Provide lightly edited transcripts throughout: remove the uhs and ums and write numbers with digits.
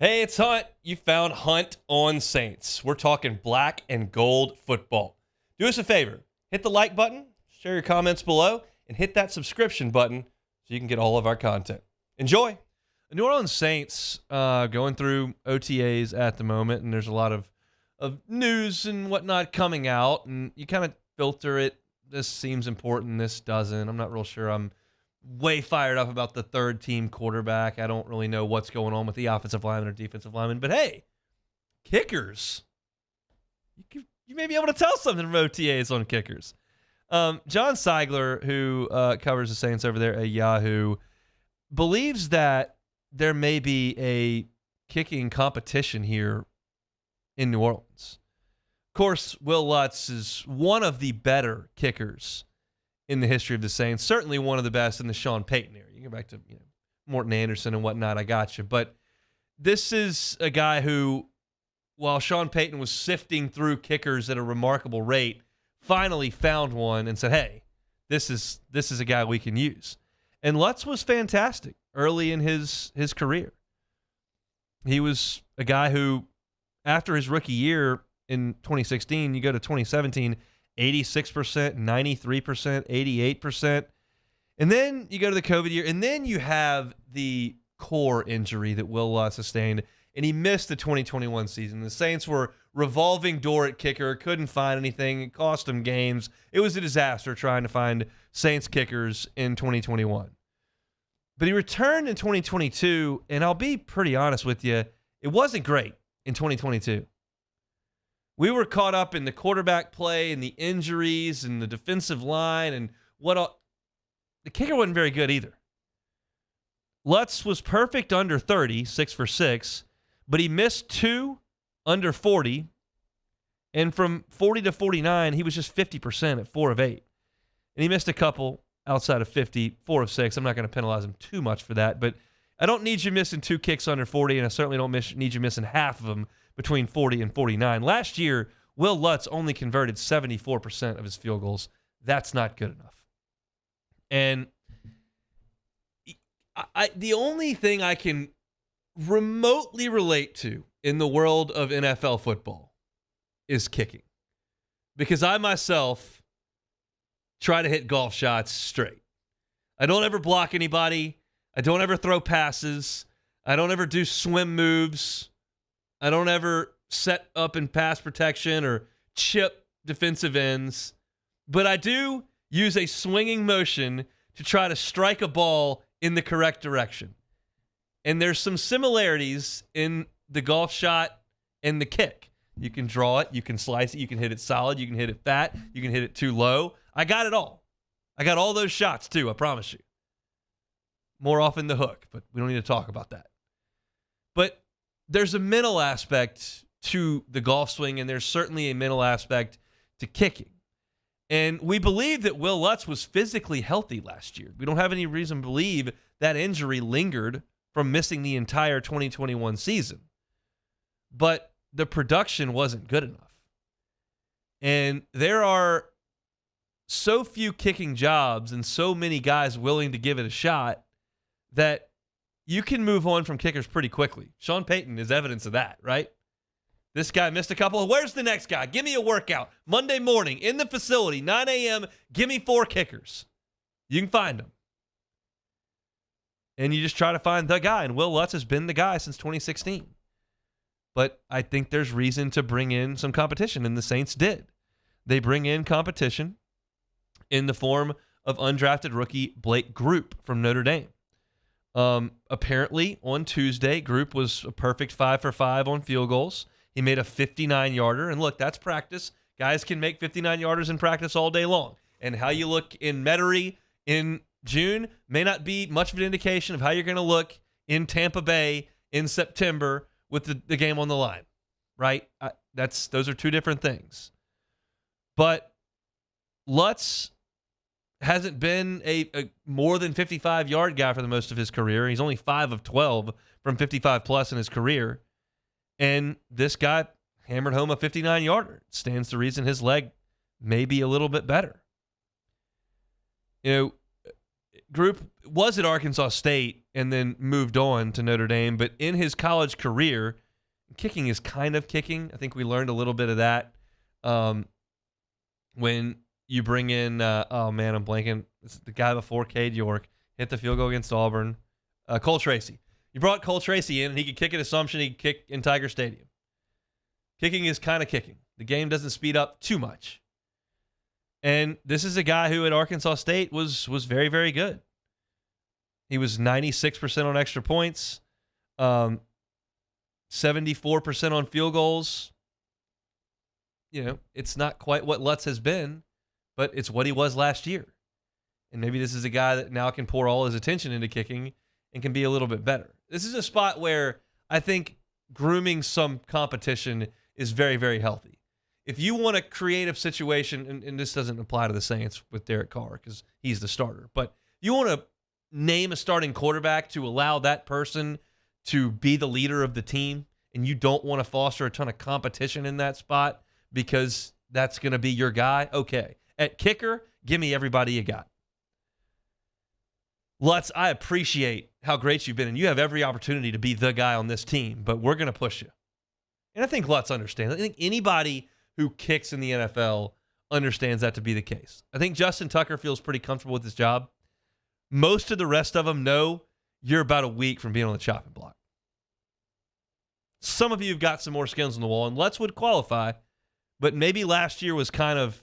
Hey, it's Hunt. You found Hunt on Saints. We're talking black and gold football. Do us a favor. Hit the like button, share your comments below, and hit that subscription button so you can get all of our content. Enjoy. The New Orleans Saints going through OTAs at the moment, and there's a lot of news and whatnot coming out, and you kind of filter it. This seems important. This doesn't. I'm not real sure. I'm way fired up about the third team quarterback. I don't really know what's going on with the offensive lineman or defensive lineman, but hey, kickers. You may be able to tell something from OTAs on kickers. John Seigler, who covers the Saints over there at Yahoo, believes that there may be a kicking competition here in New Orleans. Of course, Wil Lutz is one of the better kickers in the history of the Saints. Certainly one of the best in the Sean Payton era. You go back to Morton Anderson and whatnot, I got you. But this is a guy who, while Sean Payton was sifting through kickers at a remarkable rate, finally found one and said, hey, this is a guy we can use. And Lutz was fantastic early in his career. He was a guy who, after his rookie year in 2016, you go to 2017, 86%, 93%, 88%. And then you go to the COVID year, and then you have the core injury that Wil Lutz sustained, and he missed the 2021 season. The Saints were revolving door at kicker, couldn't find anything. It cost them games. It was a disaster trying to find Saints kickers in 2021. But he returned in 2022, and I'll be pretty honest with you, it wasn't great in 2022. We were caught up in the quarterback play and the injuries and the defensive line and what all. The kicker wasn't very good either. Lutz was perfect under 30, 6 for 6, but he missed 2 under 40, and from 40 to 49, he was just 50% at 4 of 8. And he missed a couple outside of 50, 4 of 6. I'm not going to penalize him too much for that, but I don't need you missing 2 kicks under 40, and I certainly don't need you missing half of them between 40 and 49. Last year, Wil Lutz only converted 74% of his field goals. That's not good enough. And the only thing I can remotely relate to in the world of NFL football is kicking. Because I myself try to hit golf shots straight. I don't ever block anybody. I don't ever throw passes. I don't ever do swim moves. I don't ever set up in pass protection or chip defensive ends. But I do use a swinging motion to try to strike a ball in the correct direction. And there's some similarities in the golf shot and the kick. You can draw it, you can slice it, you can hit it solid, you can hit it fat, you can hit it too low. I got it all. I got all those shots too, I promise you. More often the hook, but we don't need to talk about that. But there's a mental aspect to the golf swing, and there's certainly a mental aspect to kicking. And we believe that Wil Lutz was physically healthy last year. We don't have any reason to believe that injury lingered from missing the entire 2021 season. But the production wasn't good enough. And there are so few kicking jobs and so many guys willing to give it a shot that you can move on from kickers pretty quickly. Sean Payton is evidence of that, right? This guy missed a couple. Where's the next guy? Give me a workout. Monday morning in the facility, 9 a.m., give me 4 kickers. You can find them. And you just try to find the guy. And Wil Lutz has been the guy since 2016. But I think there's reason to bring in some competition, and the Saints did. They bring in competition in the form of undrafted rookie Blake Group from Notre Dame. Apparently, on Tuesday, Group was a perfect 5 for 5 on field goals. He made a 59-yarder. And look, that's practice. Guys can make 59-yarders in practice all day long. And how you look in Metairie in June may not be much of an indication of how you're going to look in Tampa Bay in September with the game on the line, right? Those are two different things. But Lutz hasn't been a more than 55-yard guy for the most of his career. He's only 5 of 12 from 55-plus in his career. And this guy hammered home a 59-yarder. Stands to reason his leg may be a little bit better. You know, Group was at Arkansas State and then moved on to Notre Dame. But in his college career, kicking is kind of kicking. I think we learned a little bit of that when you bring in, oh man, I'm blanking. This is the guy before Cade York, hit the field goal against Auburn. Cole Tracy. You brought Cole Tracy in, and he could kick at Assumption. He could kick in Tiger Stadium. Kicking is kind of kicking. The game doesn't speed up too much. And this is a guy who at Arkansas State was very, very good. He was 96% on extra points, 74% on field goals. You know, it's not quite what Lutz has been, but it's what he was last year. And maybe this is a guy that now can pour all his attention into kicking and can be a little bit better. This is a spot where I think grooming some competition is very, very healthy. If you want a creative situation, and this doesn't apply to the Saints with Derek Carr because he's the starter, but you want to name a starting quarterback to allow that person to be the leader of the team, and you don't want to foster a ton of competition in that spot because that's going to be your guy, okay. At kicker, give me everybody you got. Lutz, I appreciate how great you've been, and you have every opportunity to be the guy on this team, but we're going to push you. And I think Lutz understands. I think anybody who kicks in the NFL understands that to be the case. I think Justin Tucker feels pretty comfortable with his job. Most of the rest of them know you're about a week from being on the chopping block. Some of you have got some more skins on the wall, and Lutz would qualify, but maybe last year was kind of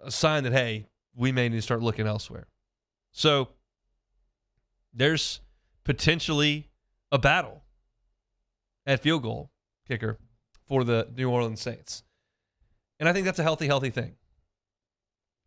a sign that, hey, we may need to start looking elsewhere. So there's potentially a battle at field goal kicker for the New Orleans Saints. And I think that's a healthy thing.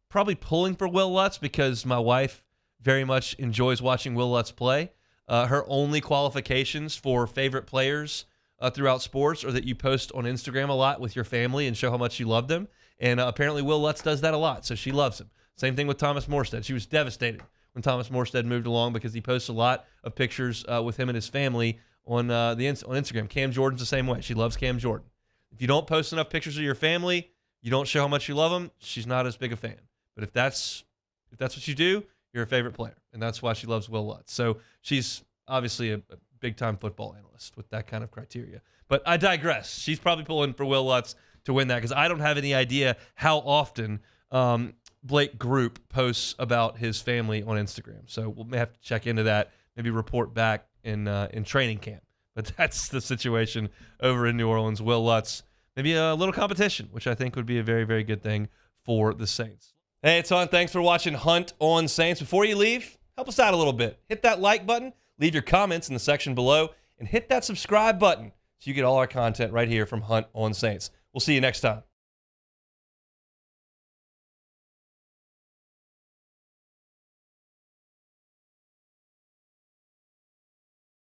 Probably pulling for Wil Lutz because my wife very much enjoys watching Wil Lutz play. Her only qualifications for favorite players throughout sports are that you post on Instagram a lot with your family and show how much you love them. And apparently Wil Lutz does that a lot, so she loves him. Same thing with Thomas Morstead. She was devastated when Thomas Morstead moved along because he posts a lot of pictures with him and his family on Instagram. Cam Jordan's the same way. She loves Cam Jordan. If you don't post enough pictures of your family, you don't show how much you love them, she's not as big a fan. But if that's what you do, you're a favorite player. And that's why she loves Wil Lutz. So she's obviously a big-time football analyst with that kind of criteria. But I digress. She's probably pulling for Wil Lutz to win that because I don't have any idea how often Blake Group posts about his family on Instagram. So we may have to check into that, maybe report back in training camp. But that's the situation over in New Orleans. Wil Lutz, maybe a little competition, which I think would be a very, very good thing for the Saints. Hey, it's on. Thanks for watching Hunt on Saints. Before you leave, help us out a little bit. Hit that like button, leave your comments in the section below, and hit that subscribe button so you get all our content right here from Hunt on Saints. We'll see you next time.